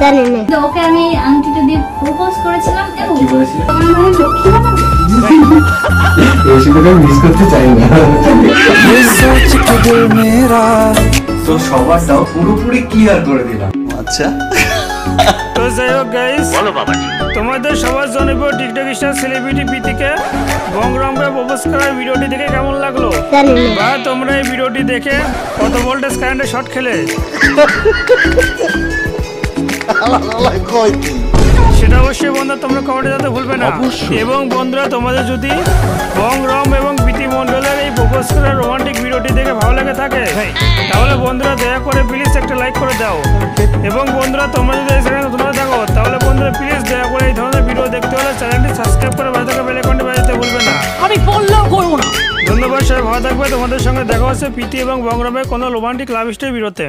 জানি না। ওকে আমি আংটিটা দিয়ে প্রপোজ করেছিলাম এবং কি বলেছিলাম আমার মানে লক্ষ্মী বানাবো। এই সেটাকে মিস করতে চাই না। ये सोच के दिल मेरा তো সবারটাও পুরোপুরি ক্লিয়ার করে দিলাম। আচ্ছা তো যাই হোক গাইস, বলো বাবাজি, তোমাদের সবার জনপ্রিয় টিকটক স্টার সেলিব্রিটি প্রীতিকে বংরমে প্রপোজ করার ভিডিওটি দেখে কেমন লাগলো? জানি না। বা তোমরা এই ভিডিওটি দেখে কত ভোল্টেজ কারেন্টে শর্ট খেলে সেটা অবশ্যই বন্ধুরা তোমরা কমেন্টে জানাতে ভুলবে না। এবং বন্ধুরা তোমাদের যদি বংরম এবং প্রীতি মণ্ডলের এই প্রপোজ করার রোমান্টিক ভিডিওটি দেখে ভালো লেগে থাকে তাহলে বন্ধুরা দয়া করে প্লিজ একটা লাইক করে দাও। এবং বন্ধুরা তোমরা যদি এই চ্যানেলে নতুন থাকো তাহলে বন্ধুরা প্লিজ দয়া করে এই ধরনের ভিডিও দেখতে হলে চ্যানেলটি সাবস্ক্রাইব করে পাশে থাকা বেল আইকনটি বাজাতে ভুলবে না। আমি বললাম করব না। ধন্যবাদ, সবাই ভালো থাকবে। তোমাদের সঙ্গে দেখা হচ্ছে প্রীতি এবং বংরমের কোনো রোমান্টিক লাভ স্টোরি ভিডিওতে।